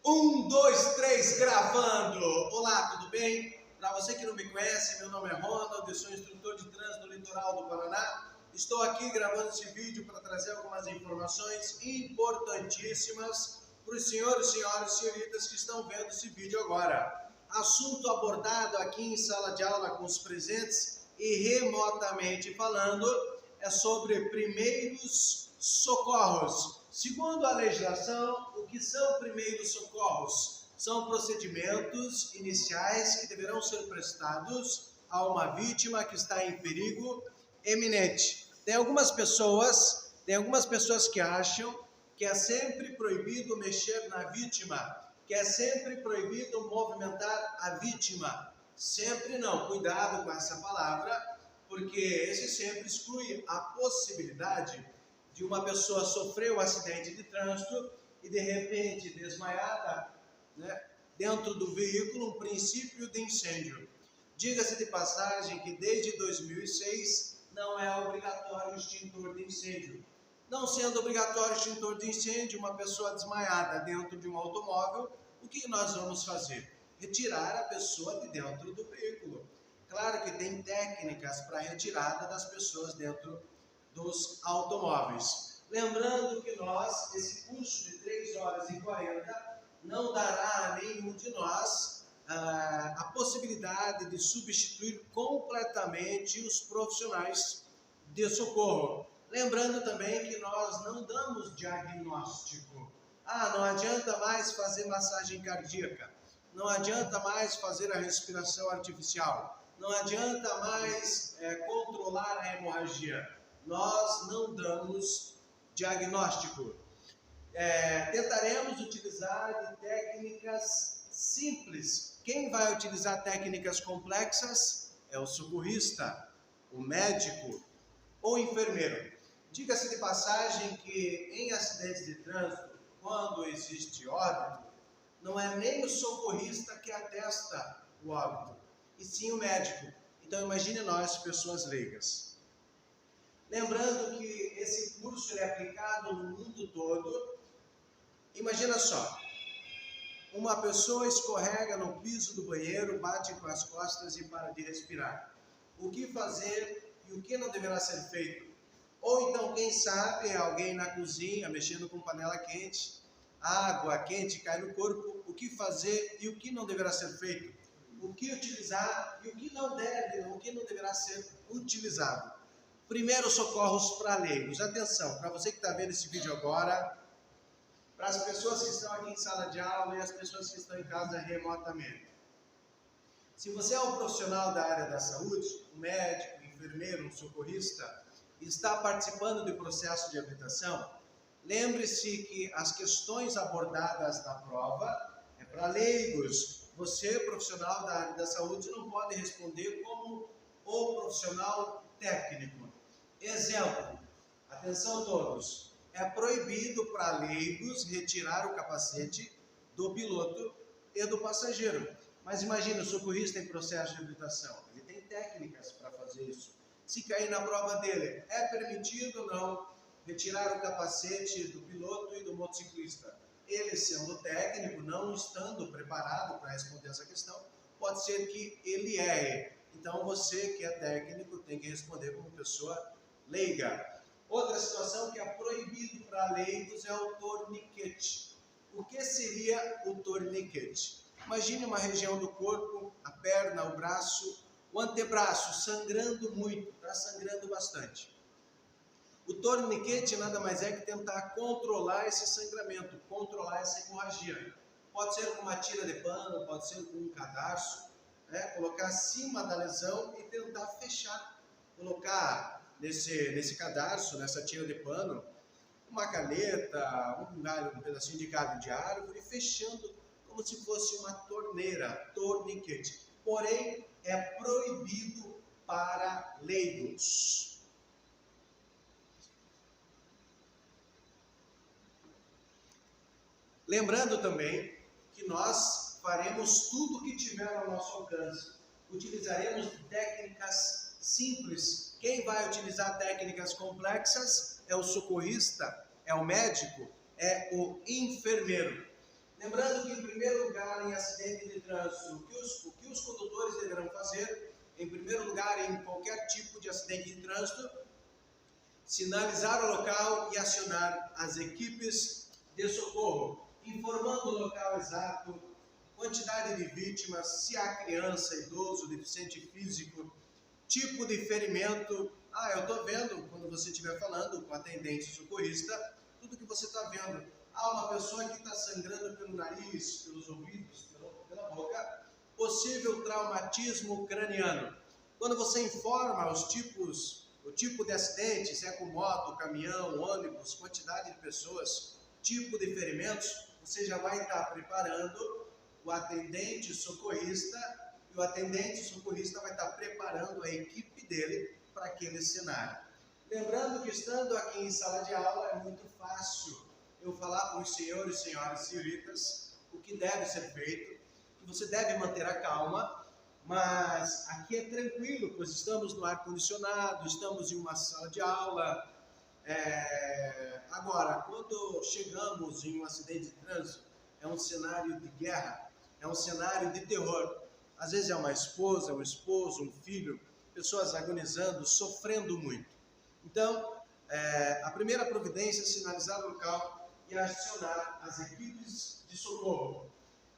Um, dois, três, gravando! Olá, tudo bem? Para você que não me conhece, meu nome é Ronald, eu sou instrutor de trânsito no litoral do Paraná. Estou aqui gravando esse vídeo para trazer algumas informações importantíssimas para os senhores, senhoras e senhoritas que estão vendo esse vídeo agora. Assunto abordado aqui em sala de aula com os presentes e remotamente falando é sobre primeiros socorros. Segundo a legislação, o que são primeiros socorros? São procedimentos iniciais que deverão ser prestados a uma vítima que está em perigo eminente. Tem algumas pessoas que acham que é sempre proibido mexer na vítima, que é sempre proibido movimentar a vítima. Sempre não, cuidado com essa palavra, porque esse sempre exclui a possibilidade de uma pessoa sofrer um acidente de trânsito e de repente desmaiada, dentro do veículo, um princípio de incêndio. Diga-se de passagem que desde 2006 não é obrigatório o extintor de incêndio. Não sendo obrigatório o extintor de incêndio, uma pessoa desmaiada dentro de um automóvel, o que nós vamos fazer? Retirar a pessoa de dentro do veículo. Claro que tem técnicas para retirada das pessoas dentro dos automóveis. Lembrando que esse curso de 3 horas e 40 não dará a nenhum de nós a possibilidade de substituir completamente os profissionais de socorro. Lembrando também que nós não damos diagnóstico. Não adianta mais fazer massagem cardíaca, não adianta mais fazer a respiração artificial, não adianta mais controlar a hemorragia. Nós não damos diagnóstico. Tentaremos utilizar de técnicas simples. Quem vai utilizar técnicas complexas é o socorrista, o médico ou o enfermeiro. Diga-se de passagem que em acidentes de trânsito, quando existe óbito, não é nem o socorrista que atesta o óbito, e sim o médico. Então imagine nós, pessoas leigas. Lembrando que esse curso é aplicado no mundo todo. Imagina só, uma pessoa escorrega no piso do banheiro, bate com as costas e para de respirar. O que fazer e o que não deverá ser feito? Ou então, quem sabe, alguém na cozinha mexendo com panela quente, água quente cai no corpo, o que fazer e o que não deverá ser feito? O que utilizar e o que não deverá ser utilizado? Primeiros socorros para leigos. Atenção, para você que está vendo esse vídeo agora, para as pessoas que estão aqui em sala de aula e as pessoas que estão em casa remotamente. Se você é um profissional da área da saúde, um médico, um enfermeiro, um socorrista, e está participando do processo de habilitação, lembre-se que as questões abordadas na prova é para leigos. Você, profissional da área da saúde, não pode responder como o profissional técnico. Exemplo, atenção todos, é proibido para leigos retirar o capacete do piloto e do passageiro. Mas imagine, o socorrista em processo de habilitação, ele tem técnicas para fazer isso. Se cair na prova dele, é permitido ou não retirar o capacete do piloto e do motociclista? Ele, sendo técnico, não estando preparado para responder essa questão, pode ser que ele erre. Então você que é técnico tem que responder como pessoa leiga. Outra situação que é proibido para leigos é o torniquete. O que seria o torniquete? Imagine uma região do corpo, a perna, o braço, o antebraço sangrando muito, está sangrando bastante. O torniquete nada mais é que tentar controlar esse sangramento, controlar essa hemorragia. Pode ser com uma tira de pano, pode ser com um cadarço, colocar acima da lesão e tentar fechar. Colocar nesse cadarço, nessa tira de pano, uma caneta, um pedacinho de galho de árvore, fechando como se fosse uma torneira, torniquete. Porém, é proibido para leigos. Lembrando também que nós faremos tudo o que tiver ao nosso alcance. Utilizaremos técnicas simples. Quem vai utilizar técnicas complexas é o socorrista, é o médico, é o enfermeiro. Lembrando que, em primeiro lugar, em acidente de trânsito, o que os condutores deverão fazer, em primeiro lugar, em qualquer tipo de acidente de trânsito, sinalizar o local e acionar as equipes de socorro, informando o local exato, quantidade de vítimas, se há criança, idoso, deficiente físico, tipo de ferimento. Eu estou vendo, quando você estiver falando com o atendente socorrista, tudo que você está vendo. Uma pessoa que está sangrando pelo nariz, pelos ouvidos, pela boca, possível traumatismo craniano. Quando você informa o tipo de acidente, se é com moto, caminhão, ônibus, quantidade de pessoas, tipo de ferimentos, você já vai estar preparando o atendente socorrista, e o atendente socorrista vai estar preparando a equipe dele para aquele cenário. Lembrando que, estando aqui em sala de aula, é muito fácil eu falar para os senhores, senhoras e senhoritas o que deve ser feito, que você deve manter a calma, mas aqui é tranquilo, pois estamos no ar-condicionado, estamos em uma sala de aula. Agora, quando chegamos em um acidente de trânsito, é um cenário de guerra, é um cenário de terror. Às vezes é uma esposa, um esposo, um filho, pessoas agonizando, sofrendo muito. Então, a primeira providência é sinalizar o local e acionar as equipes de socorro.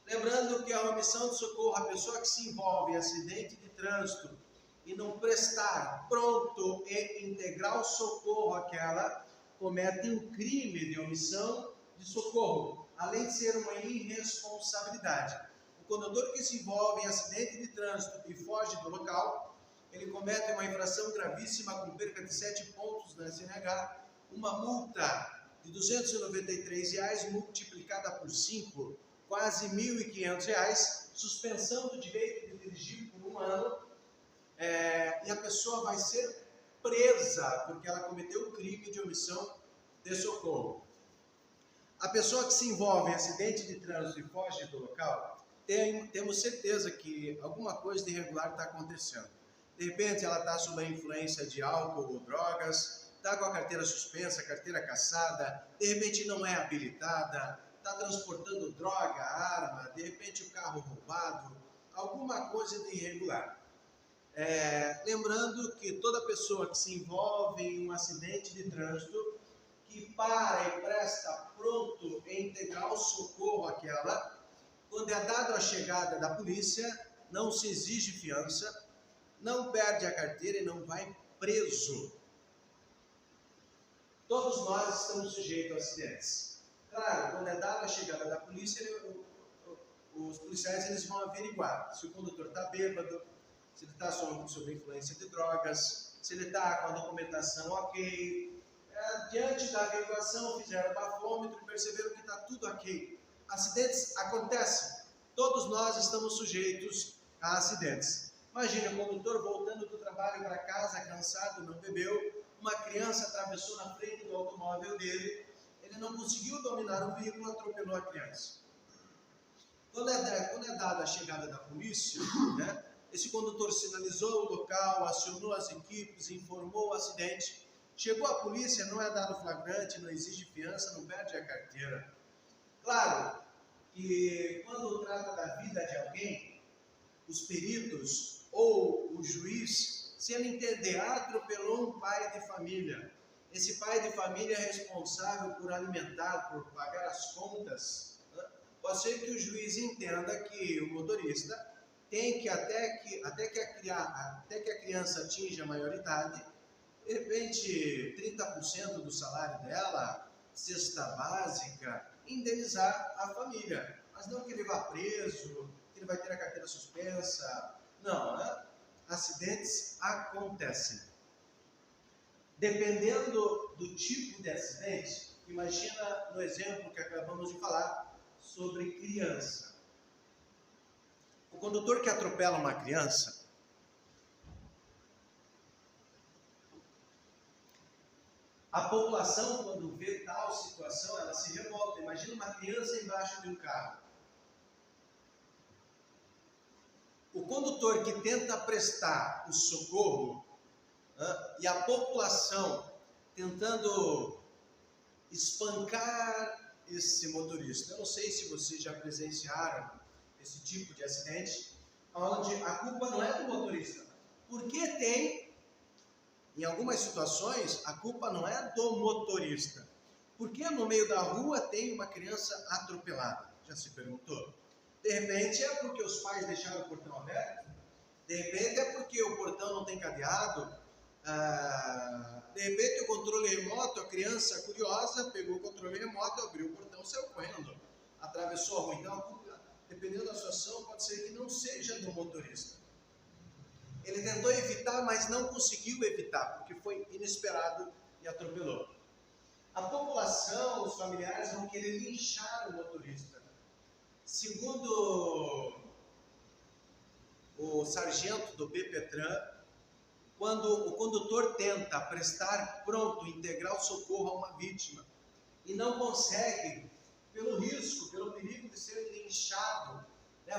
Lembrando que é uma missão de socorro, a pessoa que se envolve em acidente de trânsito e não prestar pronto e integral socorro àquela, comete um crime de omissão de socorro, além de ser uma irresponsabilidade. O condutor que se envolve em acidente de trânsito e foge do local, ele comete uma infração gravíssima com perca de 7 pontos na CNH, uma multa de R$ 293 multiplicada por 5, quase R$ 1.500, suspensão do direito de dirigir por 1 ano, e a pessoa vai ser presa porque ela cometeu o crime de omissão de socorro. A pessoa que se envolve em acidente de trânsito e foge do local, temos certeza que alguma coisa de irregular está acontecendo. De repente ela está sob a influência de álcool ou drogas, está com a carteira suspensa, carteira cassada, de repente não é habilitada, está transportando droga, arma, de repente o carro roubado, alguma coisa de irregular. Lembrando que toda pessoa que se envolve em um acidente de trânsito, que para e presta pronto e integral socorro àquela, quando é dada a chegada da polícia, não se exige fiança, não perde a carteira e não vai preso. Todos nós estamos sujeitos a acidentes. Claro, quando é dada a chegada da polícia, os policiais eles vão averiguar se o condutor está bêbado, se ele está sob influência de drogas, se ele está com a documentação ok. Diante da averiguação, fizeram o bafômetro e perceberam que está tudo ok. Acidentes acontecem. Todos nós estamos sujeitos a acidentes. Imagina o condutor voltando do trabalho para casa, cansado, não bebeu, uma criança atravessou na frente do automóvel dele, ele não conseguiu dominar o veículo, atropelou a criança. Quando é dada a chegada da polícia, esse condutor sinalizou o local, acionou as equipes, informou o acidente. Chegou a polícia, não é dado flagrante, não exige fiança, não perde a carteira. Claro que quando trata da vida de alguém, os peritos ou o juiz, se ele entender, atropelou um pai de família, esse pai de família é responsável por alimentar, por pagar as contas, pode ser que o juiz entenda que o motorista tem que, até que a criança atinja a maioridade, de repente 30% do salário dela, cesta básica, indenizar a família, mas não que ele vá preso, que ele vai ter a carteira suspensa, não, Acidentes acontecem. Dependendo do tipo de acidente, imagina no exemplo que acabamos de falar sobre criança. O condutor que atropela uma criança, a população, quando vê tal situação, ela se revolta. Imagina uma criança embaixo de um carro. O condutor que tenta prestar o socorro e a população tentando espancar esse motorista. Eu não sei se vocês já presenciaram esse tipo de acidente, onde a culpa não é do motorista. Porque tem, em algumas situações, a culpa não é do motorista. Porque no meio da rua tem uma criança atropelada? Já se perguntou? De repente é porque os pais deixaram o portão aberto? De repente é porque o portão não tem cadeado? De repente o controle remoto, a criança curiosa pegou o controle remoto, abriu o portão, saiu correndo, atravessou a rua. Então, dependendo da situação, pode ser que não seja do motorista. Ele tentou evitar, mas não conseguiu evitar, porque foi inesperado e atropelou. A população, os familiares vão querer linchar o motorista. Segundo o sargento do BPETRAN, quando o condutor tenta prestar pronto, integral socorro a uma vítima e não consegue, pelo risco, pelo perigo de ser linchado,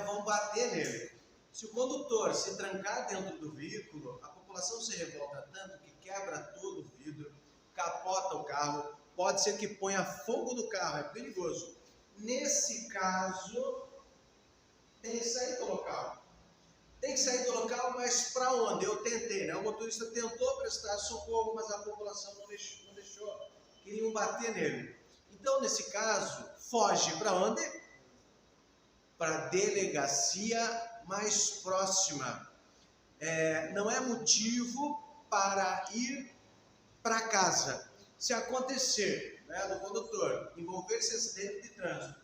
vão bater nele. Se o condutor se trancar dentro do veículo, a população se revolta tanto que quebra todo o vidro, capota o carro, pode ser que ponha fogo no carro, é perigoso. Nesse caso, tem que sair do local. Tem que sair do local, mas para onde? Eu tentei, né? O motorista tentou prestar socorro, mas a população não deixou. Queriam bater nele. Então, nesse caso, foge para onde? Para a delegacia mais próxima. Não é motivo para ir para casa. Se acontecer, do condutor envolver-se em acidente de trânsito,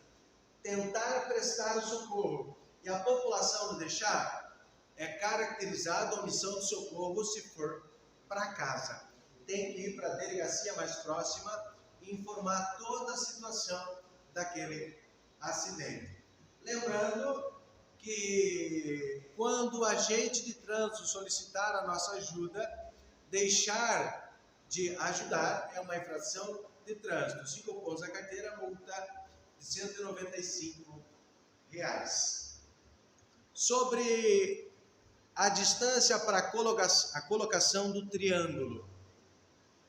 tentar prestar o socorro e a população não deixar, é caracterizado a omissão de socorro se for para casa. Tem que ir para a delegacia mais próxima e informar toda a situação daquele acidente. Lembrando que quando o agente de trânsito solicitar a nossa ajuda, deixar de ajudar é uma infração de trânsito. Se compôs a carteira, multa de R$ 195. Sobre a distância para a colocação do triângulo.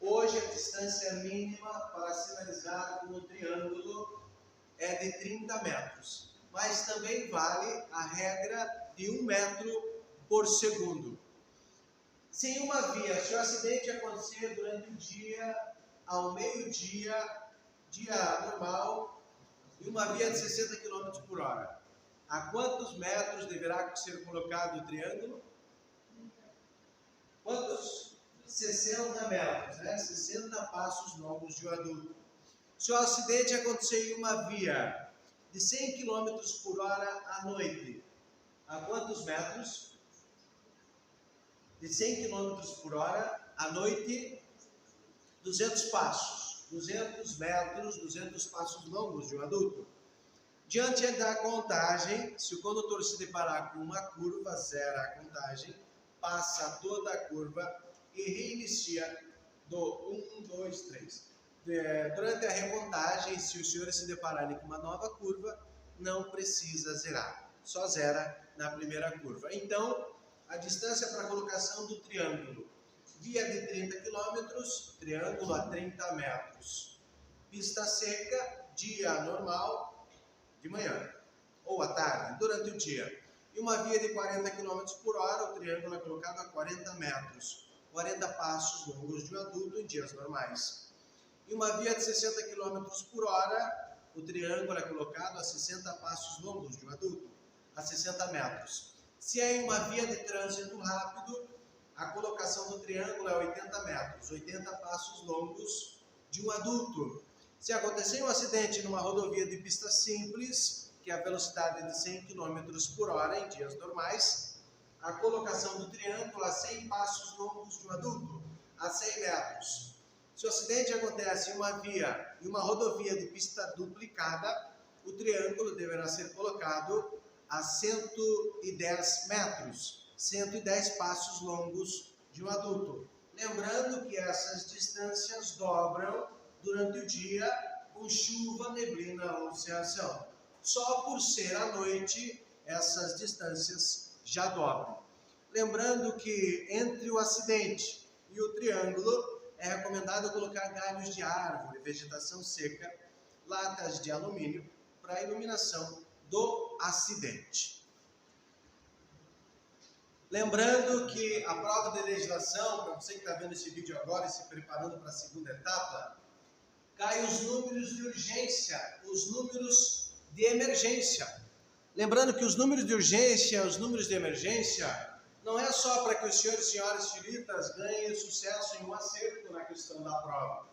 Hoje a distância mínima para sinalizar com o triângulo é de 30 metros. Mas também vale a regra de 1 metro por segundo. Se em uma via, se o acidente acontecer durante o dia, ao meio-dia, dia normal, em uma via de 60 km por hora, a quantos metros deverá ser colocado o triângulo? Quantos? 60 metros, 60 passos longos de um adulto. Se o acidente acontecer em uma via de 100 km por hora à noite, a quantos metros? De 100 km por hora à noite, 200 passos. 200 metros, 200 passos longos de um adulto. Diante da contagem, se o condutor se deparar com uma curva, zera a contagem, passa toda a curva e reinicia do 1, 2, 3. Durante a recontagem, se os senhores se depararem com uma nova curva, não precisa zerar, só zera na primeira curva. Então, a distância para a colocação do triângulo, via de 30 km, triângulo a 30 metros. Pista seca, dia normal, de manhã ou à tarde, durante o dia. E uma via de 40 km por hora, o triângulo é colocado a 40 metros, 40 passos longos de um adulto em dias normais. E uma via de 60 km por hora, o triângulo é colocado a 60 passos longos de um adulto, a 60 metros. Se é em uma via de trânsito rápido, a colocação do triângulo é 80 metros, 80 passos longos de um adulto. Se acontecer um acidente numa rodovia de pista simples, que a velocidade é de 100 km por hora em dias normais, a colocação do triângulo a 100 passos longos de um adulto, a 100 metros. Se o acidente acontece em uma rodovia de pista duplicada, o triângulo deverá ser colocado a 110 metros, 110 passos longos de um adulto. Lembrando que essas distâncias dobram durante o dia com chuva, neblina ou cerração. Só por ser à noite, essas distâncias já dobram. Lembrando que entre o acidente e o triângulo, é recomendado colocar galhos de árvore, vegetação seca, latas de alumínio para a iluminação do acidente. Lembrando que a prova de legislação, para você que está vendo esse vídeo agora e se preparando para a segunda etapa, cai os números de urgência, os números de emergência. Lembrando que os números de urgência, os números de emergência, não é só para que os senhores e senhoras tiritas ganhem sucesso em um acerto na questão da prova.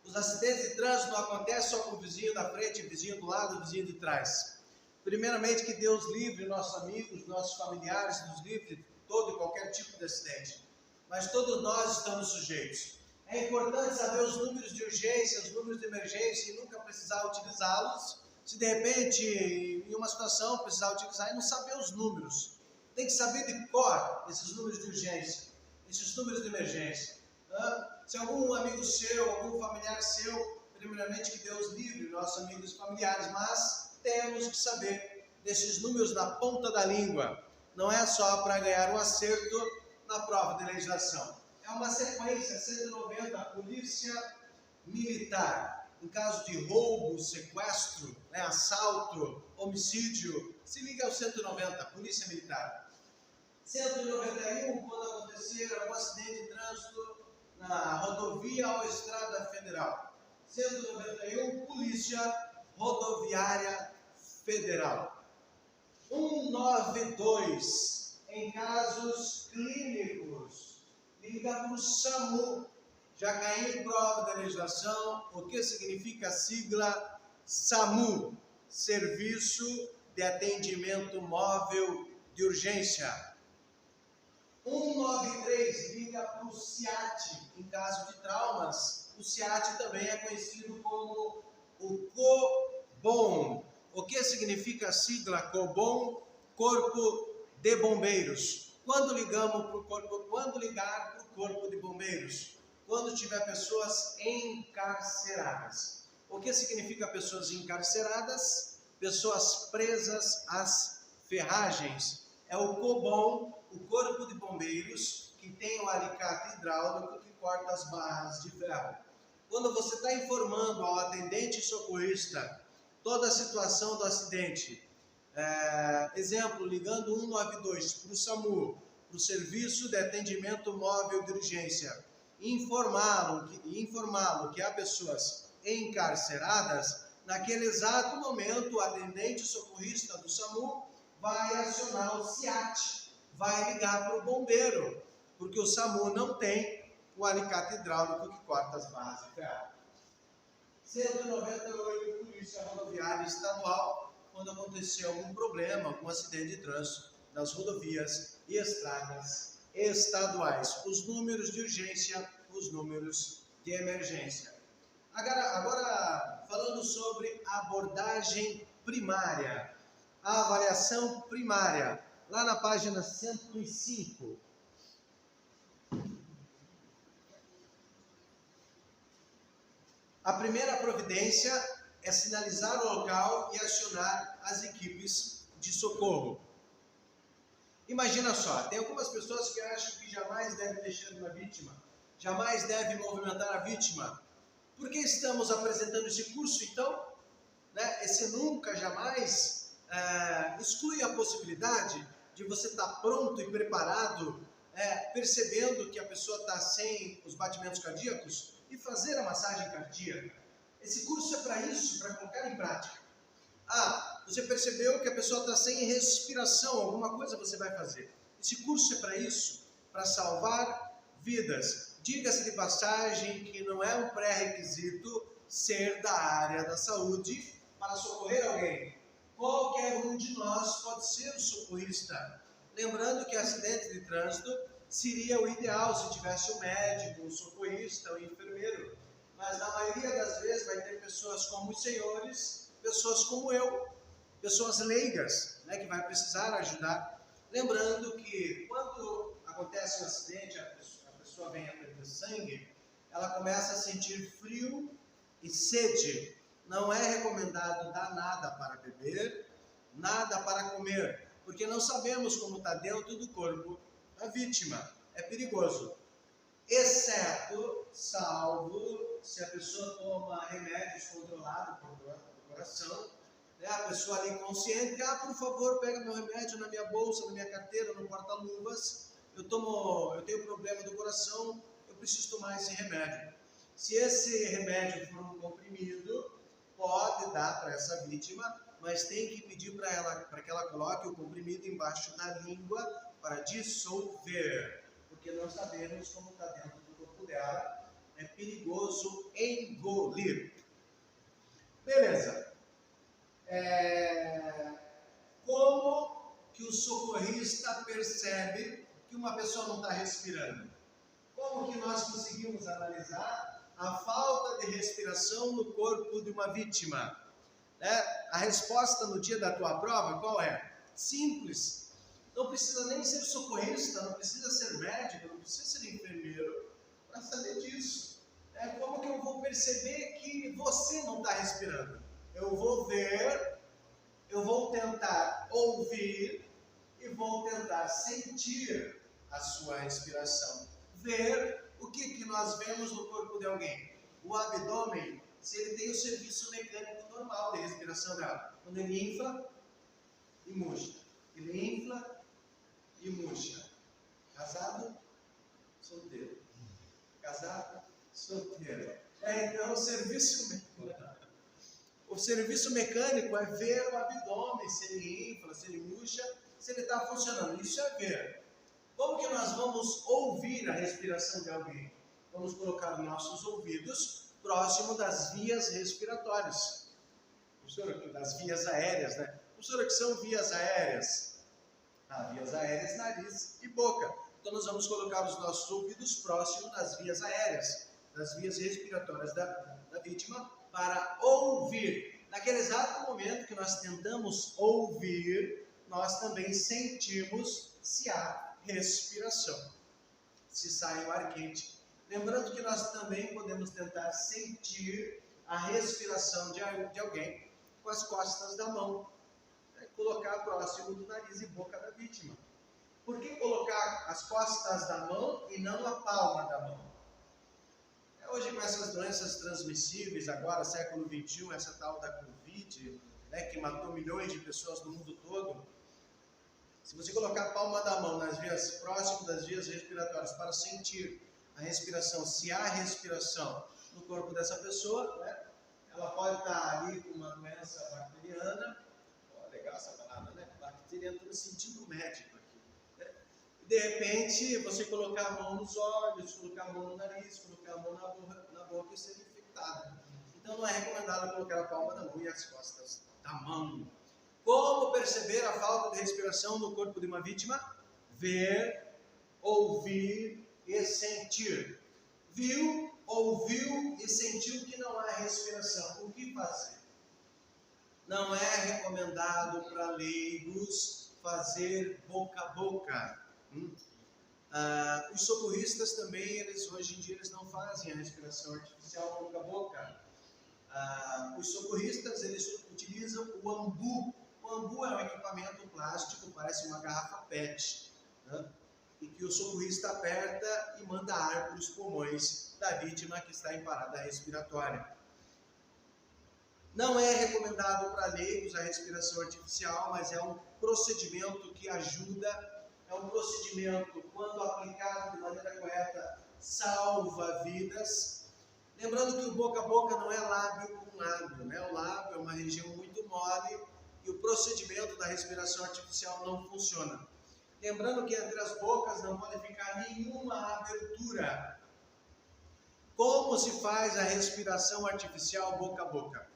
Os acidentes de trânsito não acontecem só com o vizinho da frente, o vizinho do lado, o vizinho de trás. Primeiramente, que Deus livre nossos amigos, nossos familiares, nos livre de todo e qualquer tipo de acidente. Mas todos nós estamos sujeitos. É importante saber os números de urgência, os números de emergência e nunca precisar utilizá-los. Se de repente, em uma situação, precisar utilizar e não saber os números. Tem que saber de cor esses números de urgência, esses números de emergência. Se algum amigo seu, algum familiar seu, primeiramente que Deus livre nossos amigos e familiares, mas temos que saber desses números na ponta da língua. Não é só para ganhar um acerto na prova de legislação. É uma sequência, 190, polícia militar. Em caso de roubo, sequestro, assalto, homicídio, se liga ao 190, polícia militar. 191, quando acontecer algum acidente de trânsito na rodovia ou estrada federal. 191, polícia rodoviária federal. 192, em casos clínicos, liga para o SAMU. Já caiu em prova da legislação, o que significa a sigla SAMU, Serviço de Atendimento Móvel de Urgência. 193, liga para o SIAT, em caso de traumas. O SIAT também é conhecido como o COBOM. O que significa a sigla COBOM? Corpo de Bombeiros. Quando ligar para o Corpo de Bombeiros? Quando tiver pessoas encarceradas. O que significa pessoas encarceradas? Pessoas presas às ferragens. É o COBOM, o Corpo de Bombeiros, que tem o alicate hidráulico que corta as barras de ferro. Quando você está informando ao atendente socorrista toda a situação do acidente, exemplo, ligando 192 para o SAMU, para o Serviço de Atendimento Móvel de Urgência, informá-lo que há pessoas encarceradas, naquele exato momento o atendente socorrista do SAMU vai acionar o SIAT, vai ligar para o bombeiro, porque o SAMU não tem o alicate hidráulico que corta as barras de ferro. 198, Polícia Rodoviária Estadual, quando acontecer algum problema, algum acidente de trânsito nas rodovias e estradas estaduais. Os números de urgência, os números de emergência. Agora falando sobre a abordagem primária, a avaliação primária, lá na página 105. A primeira providência é sinalizar o local e acionar as equipes de socorro. Imagina só, tem algumas pessoas que acham que jamais deve mexer numa vítima, jamais deve movimentar a vítima. Por que estamos apresentando esse curso, então? Esse nunca, jamais exclui a possibilidade de você estar pronto e preparado, percebendo que a pessoa está sem os batimentos cardíacos, e fazer a massagem cardíaca. Esse curso é para isso, para colocar em prática. Você percebeu que a pessoa está sem respiração, alguma coisa você vai fazer. Esse curso é para isso, para salvar vidas. Diga-se de passagem que não é um pré-requisito ser da área da saúde para socorrer alguém. Qualquer um de nós pode ser o socorrista. Lembrando que acidente de trânsito seria o ideal se tivesse um médico, um socorrista, um enfermeiro. Mas na maioria das vezes vai ter pessoas como os senhores, pessoas como eu, pessoas leigas, que vai precisar ajudar. Lembrando que quando acontece um acidente, a pessoa vem a perder sangue, ela começa a sentir frio e sede. Não é recomendado dar nada para beber, nada para comer, porque não sabemos como está dentro do corpo a vítima. É perigoso. exceto, salvo, se a pessoa toma remédios controlados do coração, né? A pessoa ali consciente, por favor, pega meu remédio na minha bolsa, na minha carteira, no porta-luvas, eu tenho problema do coração, eu preciso tomar esse remédio. Se esse remédio for um comprimido, pode dar para essa vítima, mas tem que pedir para que ela coloque o comprimido embaixo da língua para dissolver, porque não sabemos como está dentro do corpo dela, é perigoso engolir. Beleza. Como que o socorrista percebe que uma pessoa não está respirando? Como que nós conseguimos analisar a falta de respiração no corpo de uma vítima? A resposta no dia da tua prova, qual é? Simples. Não precisa nem ser socorrista, não precisa ser médico, não precisa ser enfermeiro para saber disso. Como que eu vou perceber que você não está respirando? Eu vou ver, eu vou tentar ouvir e vou tentar sentir a sua respiração. Ver o que nós vemos no corpo de alguém. O abdômen, se ele tem o serviço mecânico normal de respiração dela. Quando ele infla e murcha. Ele infla e murcha. Casado, solteiro. Casado, solteiro. Então o serviço mecânico é ver o abdômen, se ele infla, se ele murcha, se ele está funcionando. Isso é ver. Como que nós vamos ouvir a respiração de alguém? Vamos colocar nossos ouvidos próximo das vias respiratórias. Professor, das vias aéreas, né? Professor, o que são vias aéreas? Vias aéreas, nariz e boca. Então nós vamos colocar os nossos ouvidos próximos das vias aéreas, das vias respiratórias da vítima, para ouvir. Naquele exato momento que nós tentamos ouvir, nós também sentimos se há respiração, se sai o ar quente. Lembrando que nós também podemos tentar sentir a respiração de alguém com as costas da mão, colocar próximo do nariz e boca da vítima. Por que colocar as costas da mão e não a palma da mão? Hoje, com essas doenças transmissíveis, agora, século XXI, essa tal da Covid, que matou milhões de pessoas no mundo todo, se você colocar a palma da mão nas vias próximas das vias respiratórias para sentir a respiração, se há respiração no corpo dessa pessoa, ela pode estar ali com uma doença bacteriana. Legal essa palavra, né? Bacteriana, estou me sentindo médico aqui. De repente, você colocar a mão nos olhos, colocar a mão no nariz, colocar a mão na boca e ser infectado. Então não é recomendado colocar a palma da mão e as costas da mão. Como perceber a falta de respiração no corpo de uma vítima? Ver, ouvir e sentir. Viu, ouviu e sentiu que não há respiração. O que fazer? Não é recomendado para leigos fazer boca a boca. Os socorristas também, hoje em dia, eles não fazem a respiração artificial boca a boca. Os socorristas, eles utilizam o ambu. O ambu é um equipamento plástico, parece uma garrafa PET, e que o socorrista aperta e manda ar para os pulmões da vítima que está em parada respiratória. Não é recomendado para leigos a respiração artificial, mas é um procedimento que ajuda, é um procedimento, quando aplicado de maneira correta, salva vidas. Lembrando que o boca a boca não é lábio com lábio, O lábio é uma região muito mole e o procedimento da respiração artificial não funciona. Lembrando que entre as bocas não pode ficar nenhuma abertura. Como se faz a respiração artificial boca a boca?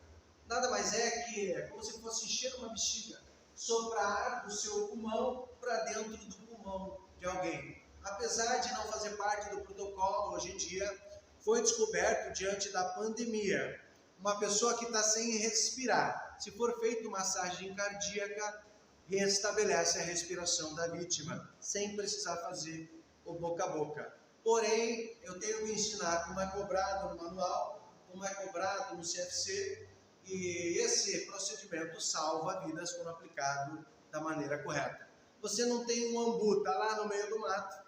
Nada mais é como se fosse encher uma bexiga, soprar do seu pulmão para dentro do pulmão de alguém. Apesar de não fazer parte do protocolo, hoje em dia foi descoberto diante da pandemia, uma pessoa que está sem respirar, se for feita massagem cardíaca, restabelece a respiração da vítima, sem precisar fazer o boca a boca. Porém, eu tenho que ensinar como é cobrado no manual, como é cobrado no CFC, e esse procedimento salva vidas quando aplicado da maneira correta. Você não tem um ambu, está lá no meio do mato,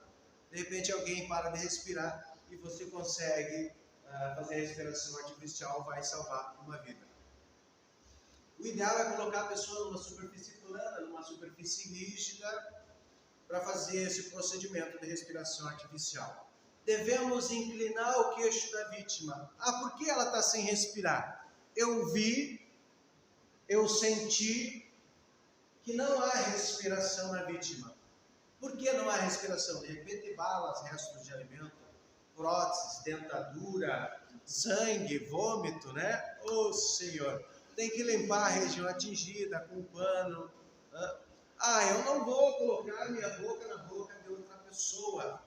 de repente alguém para de respirar, e você consegue fazer a respiração artificial, vai salvar uma vida. O ideal é colocar a pessoa numa superfície plana, numa superfície rígida, para fazer esse procedimento de respiração artificial. Devemos inclinar o queixo da vítima. Por que ela está sem respirar? Eu vi, eu senti que não há respiração na vítima. Por que não há respiração? De repente, balas, restos de alimento, próteses, dentadura, sangue, vômito, né? Ô Senhor, tem que limpar a região atingida com pano. Eu não vou colocar minha boca na boca de outra pessoa.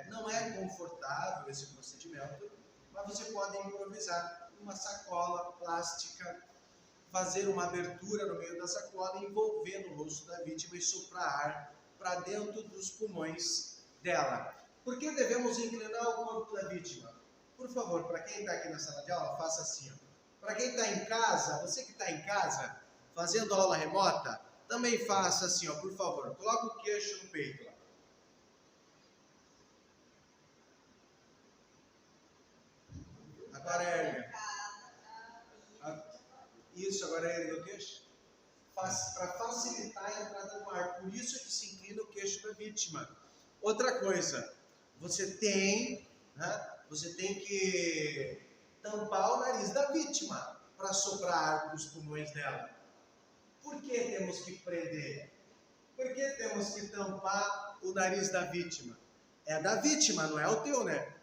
Não é confortável esse procedimento, mas você pode improvisar uma sacola plástica, fazer uma abertura no meio da sacola, envolver no rosto da vítima e soprar ar para dentro dos pulmões dela. Por que devemos inclinar o corpo da vítima? Por favor, para quem está aqui na sala de aula, faça assim. Para quem está em casa, você que está em casa, fazendo aula remota, também faça assim, por favor. Coloca o queixo no peito. Agora ergue. Isso, agora ergue o queixo. Para facilitar a entrada do ar. Por isso que se inclina o queixo da vítima. Outra coisa, você tem que tampar o nariz da vítima para soprar ar dos pulmões dela. Por que temos que prender? Por que temos que tampar o nariz da vítima? É da vítima, não é o teu, né?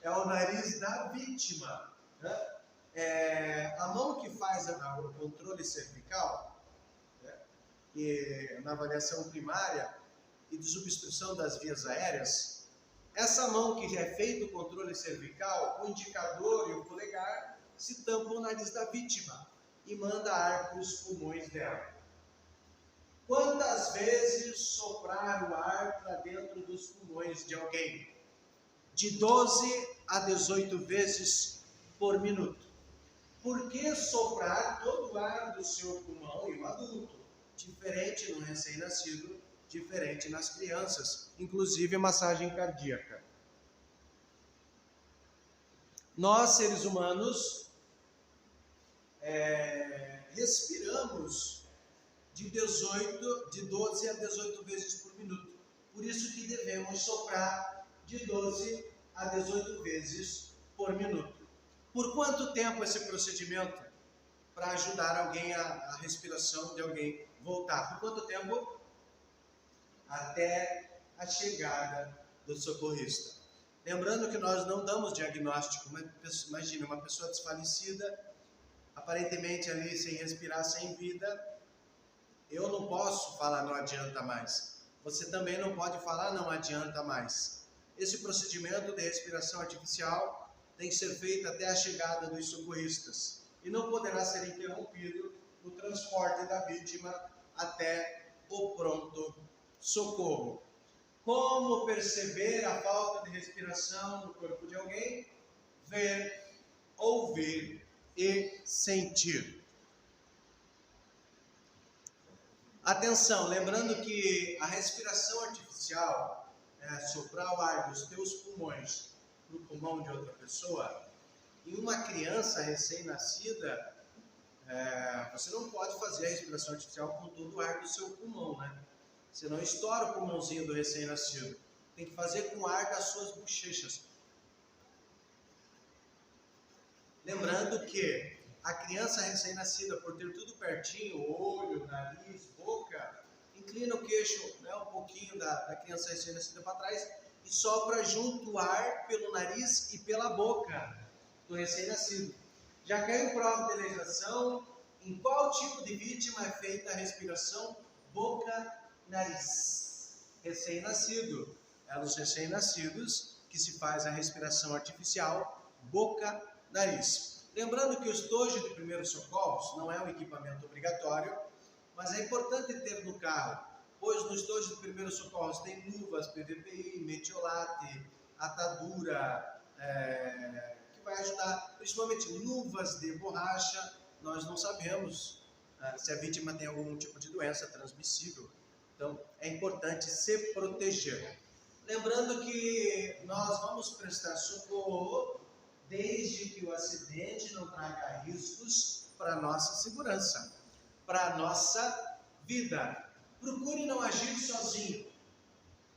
É o nariz da vítima. A mão que faz o controle cervical, na avaliação primária e desobstrução das vias aéreas, essa mão que é feito o controle cervical, o indicador e o polegar se tampam o nariz da vítima e manda ar para os pulmões dela. Quantas vezes soprar o ar para dentro dos pulmões de alguém? De 12 a 18 vezes por minuto. Por que soprar todo o ar do seu pulmão em um adulto? Diferente no recém-nascido, diferente nas crianças, inclusive massagem cardíaca. Nós, seres humanos, respiramos de 12 a 18 vezes por minuto. Por isso que devemos soprar de 12 a 18 vezes por minuto. Por quanto tempo esse procedimento? Para ajudar alguém, a respiração de alguém voltar. Por quanto tempo? Até a chegada do socorrista. Lembrando que nós não damos diagnóstico. Imagina, uma pessoa desfalecida, aparentemente ali sem respirar, sem vida. Eu não posso falar não adianta mais. Você também não pode falar não adianta mais. Esse procedimento de respiração artificial tem que ser feito até a chegada dos socorristas e não poderá ser interrompido no transporte da vítima até o pronto socorro. Como perceber a falta de respiração no corpo de alguém? Ver, ouvir e sentir. Atenção, lembrando que a respiração artificial, soprar o ar dos teus pulmões no pulmão de outra pessoa, em uma criança recém-nascida, você não pode fazer a respiração artificial com todo o ar do seu pulmão, né? Você não estoura o pulmãozinho do recém-nascido. Tem que fazer com o ar das suas bochechas. Lembrando que a criança recém-nascida, por ter tudo pertinho, olho, nariz, boca, inclina o queixo um pouquinho da criança recém-nascida para trás e sopra junto o ar pelo nariz e pela boca do recém-nascido. Já caiu prova de legislação em qual tipo de vítima é feita a respiração boca-nariz? Recém-nascido. É nos recém-nascidos que se faz a respiração artificial boca-nariz. Lembrando que o estojo de primeiros socorros não é um equipamento obrigatório, mas é importante ter no carro, pois no estojo de primeiros socorros tem luvas, PVPI, metiolate, atadura, que vai ajudar, principalmente luvas de borracha. Nós não sabemos se a vítima tem algum tipo de doença transmissível, Então, é importante se proteger. Lembrando que nós vamos prestar socorro desde que o acidente não traga riscos para a nossa segurança, para a nossa vida. Procure não agir sozinho.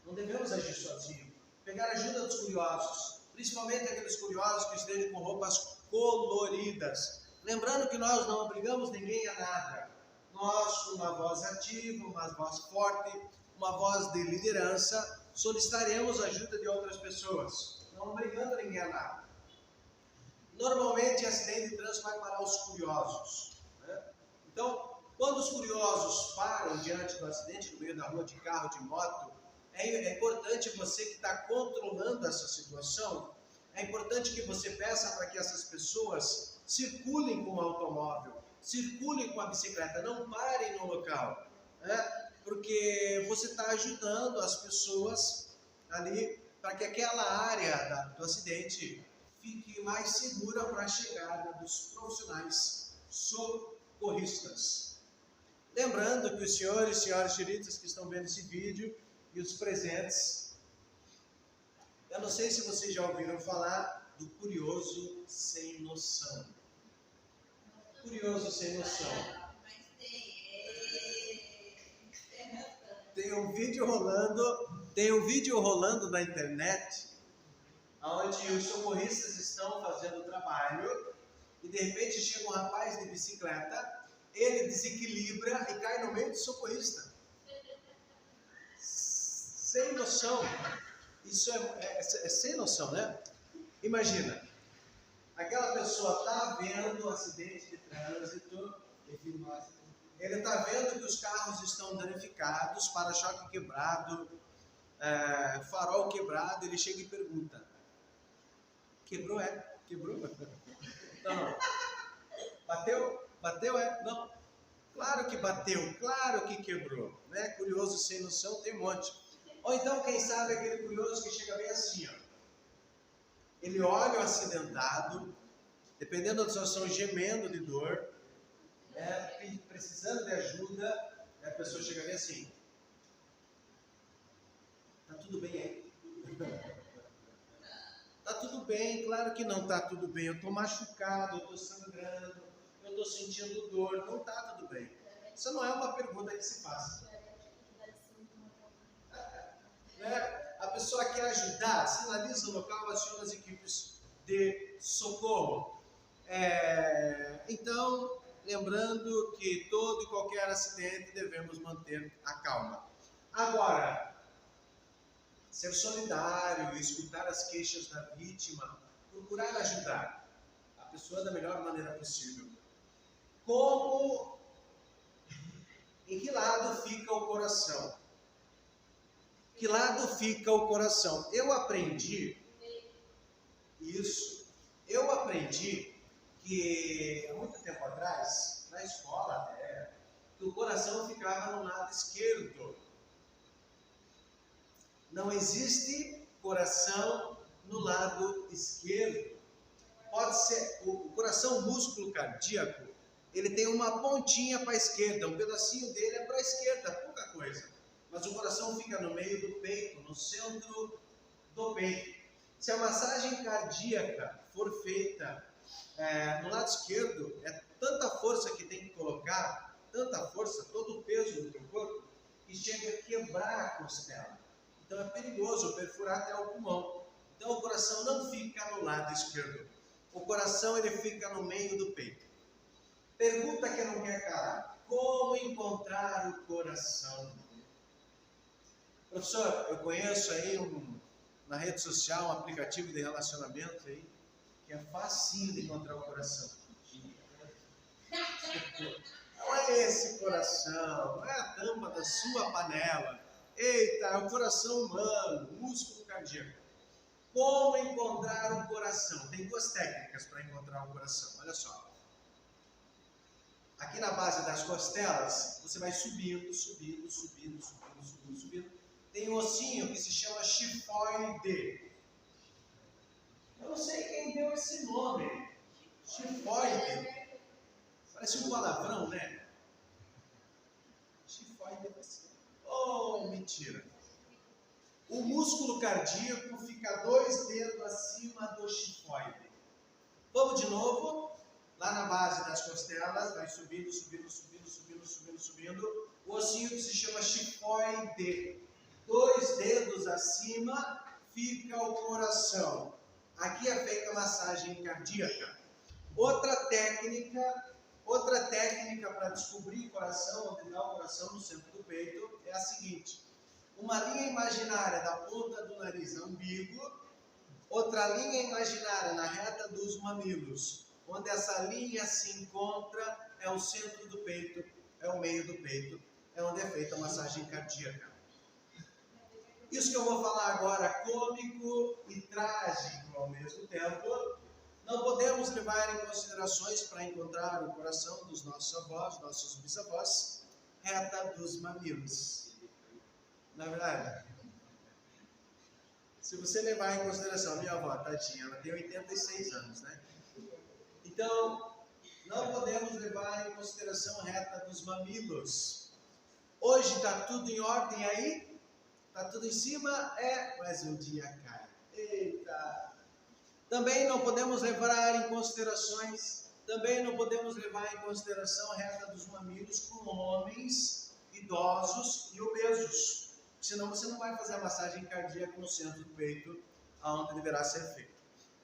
Não devemos agir sozinho. Pegar ajuda dos curiosos, principalmente aqueles curiosos que estejam com roupas coloridas. Lembrando que nós não obrigamos ninguém a nada. Nós, com uma voz ativa, uma voz forte, uma voz de liderança, solicitaremos a ajuda de outras pessoas, não obrigando ninguém a nada. Normalmente, acidente de trânsito vai parar os curiosos, né? Então, quando os curiosos param diante do acidente, no meio da rua, de carro, de moto, é importante você que está controlando essa situação, é importante que você peça para que essas pessoas circulem com o automóvel, circulem com a bicicleta, não parem no local, né? Porque você está ajudando as pessoas ali para que aquela área do acidente fique mais segura para a chegada dos profissionais socorristas. Lembrando que os senhores e senhoras xeritas que estão vendo esse vídeo e os presentes, eu não sei se vocês já ouviram falar do curioso sem noção. Curioso sem noção. Tem um vídeo rolando na internet, onde os socorristas estão fazendo o trabalho e de repente chega um rapaz de bicicleta, ele desequilibra e cai no meio do socorrista. Sem noção. Isso é sem noção, né? Imagina, aquela pessoa está vendo o acidente de trânsito, ele está vendo que os carros estão danificados, para-choque quebrado, farol quebrado, ele chega e pergunta: quebrou? Quebrou? Não. Bateu? Não. Claro que bateu, claro que quebrou, né? Curioso sem noção tem um monte. Ou então, quem sabe, aquele curioso que chega bem assim, ó. Ele olha o acidentado, dependendo da situação, gemendo de dor, precisando de ajuda, e a pessoa chega bem assim: tá tudo bem aí? Tá tudo bem, claro que não tá tudo bem, eu estou machucado, eu estou sangrando, eu estou sentindo dor, não tá tudo bem. Isso não é uma pergunta que se faz. A pessoa quer ajudar, sinaliza o local, aciona as equipes de socorro. Então, lembrando que todo e qualquer acidente devemos manter a calma. Agora, ser solidário, escutar as queixas da vítima, procurar ajudar a pessoa da melhor maneira possível. Em que lado fica o coração? Que lado fica o coração? Eu aprendi que há muito tempo atrás, na escola até, que o coração ficava no lado esquerdo. Não existe coração no lado esquerdo. Pode ser o coração, músculo cardíaco, ele tem uma pontinha para a esquerda, um pedacinho dele é para a esquerda, pouca coisa. Mas o coração fica no meio do peito, no centro do peito. Se a massagem cardíaca for feita no lado esquerdo, é tanta força que tem que colocar, tanta força, todo o peso do teu corpo, que chega a quebrar a costela. Então é perigoso perfurar até o pulmão. Então o coração não fica no lado esquerdo. O coração ele fica no meio do peito. Pergunta que não quer calar: como encontrar o coração? Professor, eu conheço aí na rede social um aplicativo de relacionamento aí, que é facinho de encontrar o coração. Não é esse coração, não é a tampa da sua panela. Eita, é o coração humano, músculo cardíaco. Como encontrar o coração? Tem duas técnicas para encontrar o coração, olha só. Aqui na base das costelas, você vai subindo. Tem um ossinho que se chama chifoide. Eu não sei quem deu esse nome. Chifoide. Parece um palavrão, né? Chifoide. Oh, mentira? O músculo cardíaco fica 2 dedos acima do chifoide. Vamos de novo, lá na base das costelas, vai subindo, subindo, subindo, subindo, subindo, subindo. O ossinho que se chama chifoide. 2 dedos acima fica o coração. Aqui é feita a massagem cardíaca. Outra técnica para descobrir o coração, onde está o coração no centro do peito, é a seguinte. Uma linha imaginária da ponta do nariz ao umbigo, outra linha imaginária na reta dos mamilos. Onde essa linha se encontra é o centro do peito, é o meio do peito, é onde é feita a massagem cardíaca. Isso que eu vou falar agora, cômico e trágico ao mesmo tempo, não podemos levar em considerações para encontrar o coração dos nossos avós, nossos bisavós, reta dos mamilos. Na verdade, se você levar em consideração, minha avó, tadinha, ela tem 86 anos, né? Então, não podemos levar em consideração reta dos mamilos. Hoje está tudo em ordem aí? Está tudo em cima? Mas um dia cai. Eita! Também não podemos levar em consideração reta dos mamilos com homens idosos e obesos. Senão você não vai fazer a massagem cardíaca no centro do peito, aonde deverá ser feita.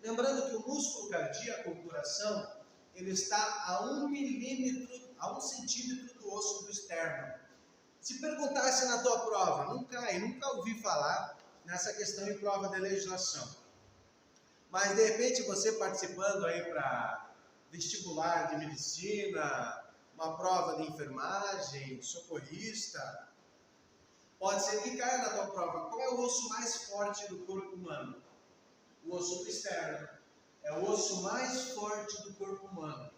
Lembrando que o músculo cardíaco, o coração, ele está a 1 milímetro, a 1 centímetro do osso do externo. Se perguntasse na tua prova, nunca ouvi falar nessa questão em prova de legislação. Mas de repente você participando aí para vestibular de medicina, uma prova de enfermagem, socorrista, pode ser que caia na tua prova. Qual é o osso mais forte do corpo humano? O osso do externo. É o osso mais forte do corpo humano.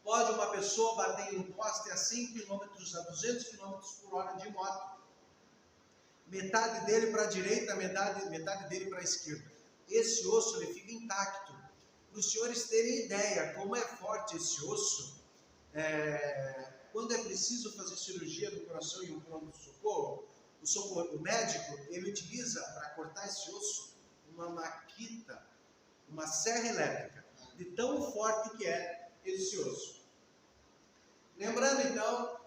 Pode uma pessoa bater em um poste a 100 km, a 200 km por hora de moto. Metade dele para a direita, metade dele para a esquerda. Esse osso ele fica intacto. Para os senhores terem ideia como é forte esse osso, quando é preciso fazer cirurgia do coração e um pronto-socorro, o médico ele utiliza para cortar esse osso uma maquita, uma serra elétrica, de tão forte que é esse osso. Lembrando então,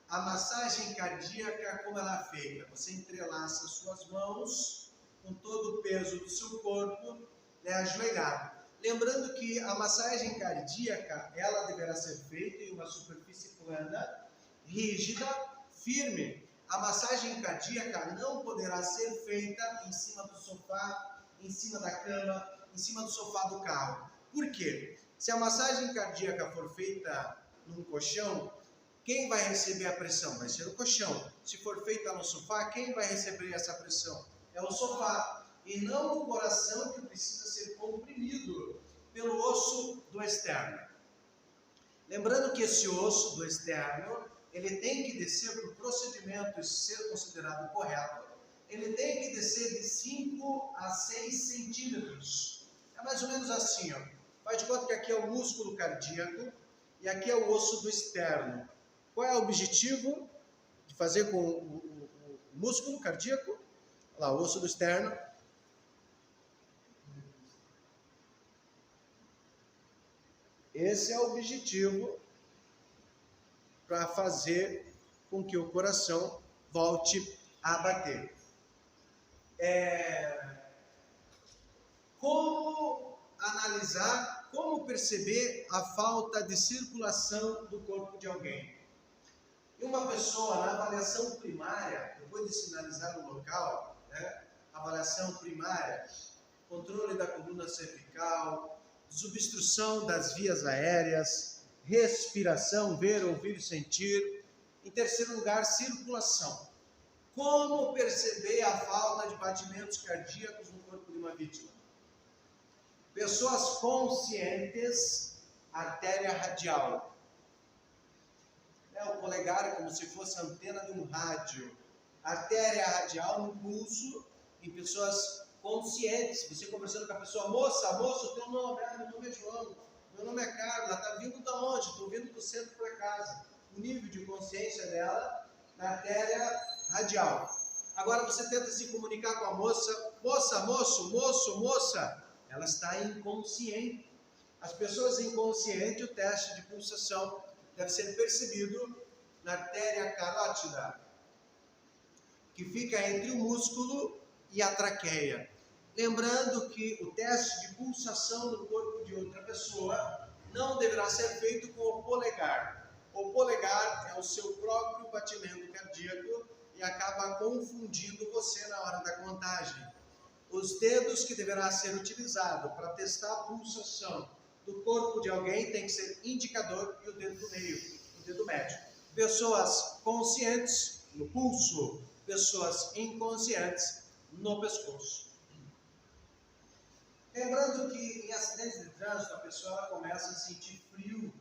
a massagem cardíaca, como ela é feita? Você entrelaça as suas mãos com todo o peso do seu corpo, ajoelhado. Lembrando que a massagem cardíaca, ela deverá ser feita em uma superfície plana, rígida, firme. A massagem cardíaca não poderá ser feita em cima do sofá, em cima da cama, em cima do sofá do carro. Por quê? Se a massagem cardíaca for feita num colchão, quem vai receber a pressão? Vai ser o colchão. Se for feita no sofá, quem vai receber essa pressão? É o sofá. E não o coração, que precisa ser comprimido pelo osso do externo. Lembrando que esse osso do externo, ele tem que descer para o procedimento ser considerado correto, ele tem que descer de 5 a 6 centímetros. É mais ou menos assim, ó. Faz de conta que aqui é o músculo cardíaco e aqui é o osso do externo. Qual é o objetivo de fazer com o músculo cardíaco? Olha lá, o osso do externo. Esse é o objetivo para fazer com que o coração volte a bater. Como analisar, como perceber a falta de circulação do corpo de alguém? E uma pessoa, na avaliação primária, depois de sinalizar o local, avaliação primária, controle da coluna cervical, desobstrução das vias aéreas, respiração, ver, ouvir, sentir. Em terceiro lugar, circulação. Como perceber a falta de batimentos cardíacos no corpo de uma vítima? Pessoas conscientes, artéria radial. O polegar é como se fosse a antena de um rádio. Artéria radial no pulso, em pessoas conscientes. Você conversando com a pessoa, moça, o teu nome? Meu nome é João, meu nome é Carla, está vindo de onde? Estou vindo do centro para casa. O nível de consciência dela na artéria radial. Agora você tenta se comunicar com a moça, moça, moço, moço, moça, ela está inconsciente. As pessoas inconscientes, o teste de pulsação deve ser percebido na artéria carótida, que fica entre o músculo e a traqueia. Lembrando que o teste de pulsação no corpo de outra pessoa não deverá ser feito com o polegar. O polegar é o seu próprio batimento cardíaco e acaba confundindo você na hora da contagem. Os dedos que deverá ser utilizado para testar a pulsação do corpo de alguém tem que ser indicador e o dedo do meio, o dedo médio. Pessoas conscientes no pulso, pessoas inconscientes no pescoço. Lembrando que em acidentes de trânsito a pessoa começa a sentir frio.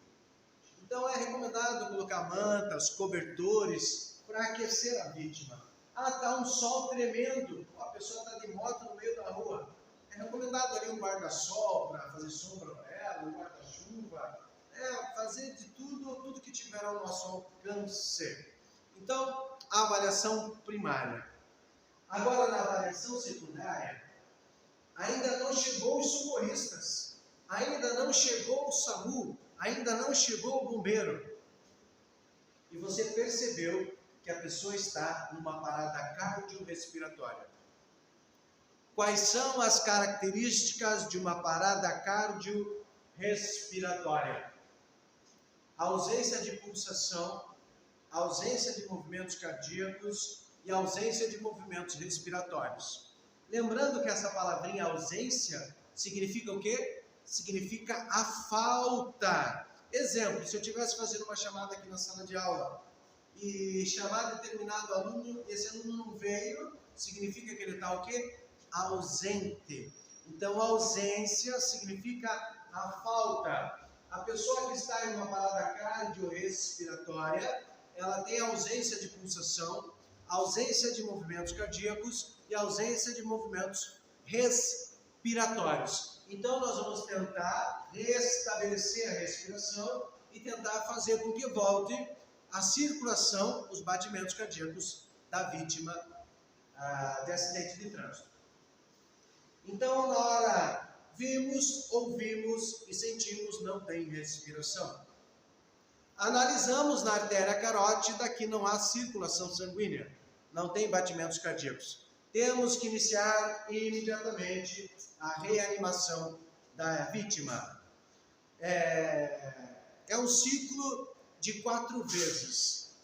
Então é recomendado colocar mantas, cobertores para aquecer a vítima. Está um sol tremendo, a pessoa está de moto no meio da rua. É recomendado ali um guarda-sol para fazer sombra para ela, um guarda-chuva, fazer de tudo que tiver ao nosso alcance. Então, a avaliação primária. Agora, na avaliação secundária, ainda não chegou os socorristas, ainda não chegou o SAMU, ainda não chegou o bombeiro. E você percebeu que a pessoa está numa parada cardiorrespiratória. Quais são as características de uma parada cardiorrespiratória? Ausência de pulsação, ausência de movimentos cardíacos e ausência de movimentos respiratórios. Lembrando que essa palavrinha ausência significa o quê? Significa a falta. Exemplo, se eu estivesse fazendo uma chamada aqui na sala de aula e chamar determinado aluno, esse aluno não veio, significa que ele está o quê? Ausente. Então, ausência significa a falta. A pessoa que está em uma parada cardiorrespiratória, ela tem ausência de pulsação, ausência de movimentos cardíacos e ausência de movimentos respiratórios. Então, nós vamos tentar restabelecer a respiração e tentar fazer com que volte a circulação, os batimentos cardíacos da vítima de acidente de trânsito. Então, na hora vimos, ouvimos e sentimos, não tem respiração. Analisamos na artéria carótida que não há circulação sanguínea, não tem batimentos cardíacos. Temos que iniciar imediatamente a reanimação da vítima. É um ciclo de 4 vezes.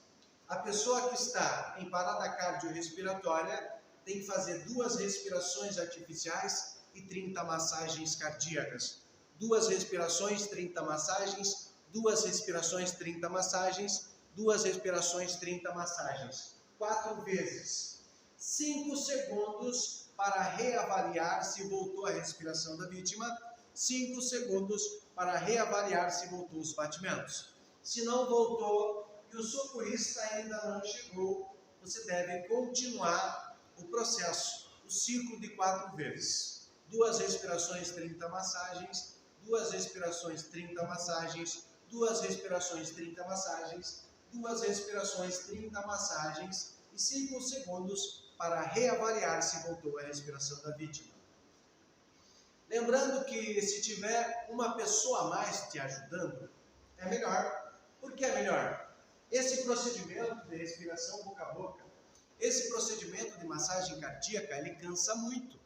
A pessoa que está em parada cardiorrespiratória tem que fazer 2 respirações artificiais e 30 massagens cardíacas. 2 respirações, 30 massagens, 2 respirações, 30 massagens, 2 respirações, 30 massagens. 4 vezes. 5 segundos para reavaliar se voltou a respiração da vítima. 5 segundos para reavaliar se voltou os batimentos. Se não voltou e o socorrista ainda não chegou, você deve continuar o processo, o ciclo de 4 vezes. 2 respirações, 30 massagens, 2 respirações, 30 massagens, 2 respirações, 30 massagens, 2 respirações, 30 massagens e 5 segundos para reavaliar se voltou a respiração da vítima. Lembrando que se tiver uma pessoa a mais te ajudando, é melhor. Por que é melhor? Esse procedimento de respiração boca a boca, esse procedimento de massagem cardíaca, ele cansa muito.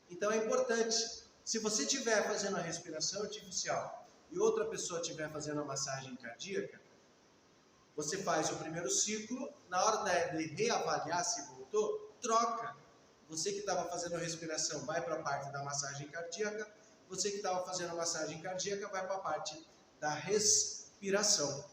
Então é importante, se você estiver fazendo a respiração artificial e outra pessoa estiver fazendo a massagem cardíaca, você faz o primeiro ciclo, na hora de reavaliar se voltou, troca. Você que estava fazendo a respiração vai para a parte da massagem cardíaca, você que estava fazendo a massagem cardíaca vai para a parte da respiração.